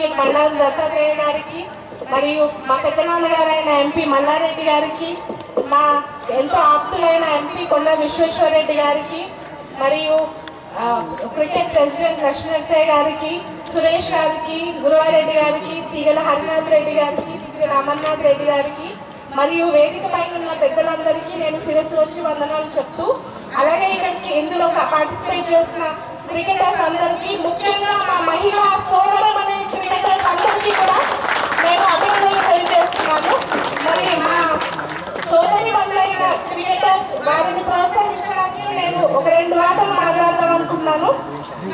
Advocate Bandaru Dattatreya గారికి, మరియు మా పెద్దనాన్నగారైన ఎంపీ మల్లారెడ్డి గారికి, మా ఎంతో ఆప్తులైన ఎంపీ కొండ విశ్వేశ్వరరెడ్డి గారికి, మరియు క్రికెట్ ప్రెసిడెంట్ లక్ష్మీనరసయ్య గారికి, సురేష్ గారికి, గురువారెడ్డి గారికి, తీగల హరినాథ్ రెడ్డి గారికి, తీగల అమర్నాథ్ రెడ్డి గారికి, మరియు వేదిక పైన ఉన్న పెద్దలందరికీ నేను శిరస్సు వచ్చి వందనాలు చెప్తూ, అలాగే ఇక్కడికి ఇందులో పార్టిసిపేట్ చేసిన క్రికెటర్స్ అందరికీ, ముఖ్యంగా మా మహిళా సోదరమనే క్రికెటర్స్ అందరికీ కూడా నేను అభినందనలు తెలియజేస్తున్నాను. మరి మా సోదరి మండలైన క్రికెటర్స్ వారిని ప్రోత్సహించడానికి నేను ఒక 2 మాటలు మాట్లాడదాం అనుకున్నాను.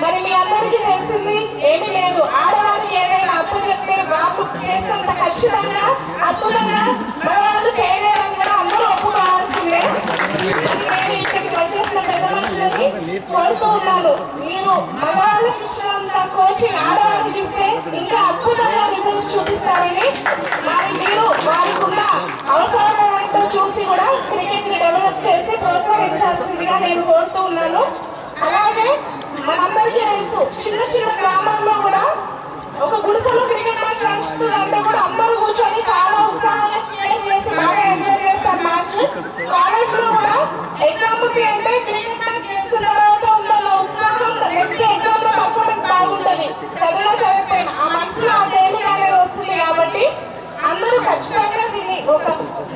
మరి మీ అందరికీ తెలిసింది ఏమీ లేదు, ఆడవారికి ఏదైనా అప్పు చెప్తే వాళ్ళు చేసినంత ఖచ్చితంగా అద్భుతంగా మగవాళ్ళు చేయలేదని కూడా అందరూ ఒప్పుకోవాల్సిందే. నేను ఇక్కడికి వచ్చేసిన పెద్ద మనుషులని కోరుతూ ఉన్నాను, మీరు మగవాళ్ళకి ఇచ్చినంత కోచింగ్ ఆడవారికి ఇస్తే ఇంకా అద్భుతంగా రిజల్ట్స్ చూపిస్తారని, మరి మీరు వారికి ఉన్న అవసరాలు చూసి కూడా క్రికెట్ ని డెవలప్ చేసి ప్రోత్సహించాల్సిందిగా నేను కోరుతూ ఉన్నాను. అలాగే మనందరికీ తెలుసు, చిన్న చిన్న గ్రామాల్లో కూడా ఒక గుడిసెలో క్రికెట్ మ్యాచ్ నడుస్తుందంటే కూడా అందరూ కూర్చొని చాలా ఉత్సాహంగా క్రికెట్ చేసి బాగా ఎంజాయ్ చేస్తారు మ్యాచ్. కాలేజ్ లో కూడా ఎగ్జామ్ ఉంది అంటే క్రికెట్ మ్యాచ్ చేస్తున్న తర్వాత ఉన్న ఉత్సాహం నెక్స్ట్ ఎగ్జామ్ లో పర్ఫార్మెన్స్ బాగుంటుంది. చదివినా చదివిపోయినా ఆ మనసులో ఆ దేని అనేది వస్తుంది. కాబట్టి అందరూ ఖచ్చితంగా దీన్ని ఒక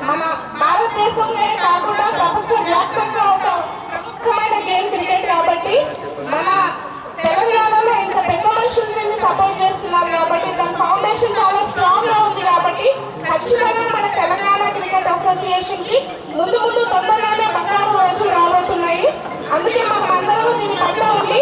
మన భారతదేశంలో కాకుండా ప్రపంచ వ్యాప్తంగా ఒక ప్రముఖమైన గేమ్ క్రికెట్. కాబట్టి మన తెలంగాణలో ఇంత పెద్ద మనుషుల్ని సపోర్ట్ చేస్తున్నారు కాబట్టి దాని ఫౌండేషన్ చాలా స్ట్రాంగ్ గా ఉంది. కాబట్టి ఖచ్చితంగా మన తెలంగాణ క్రికెట్ అసోసియేషన్ కి ముందు తొందరగానే బంగారు రోజులు రాబోతున్నాయి. అందుకే మనం అందరూ దీని పట్ల ఉండి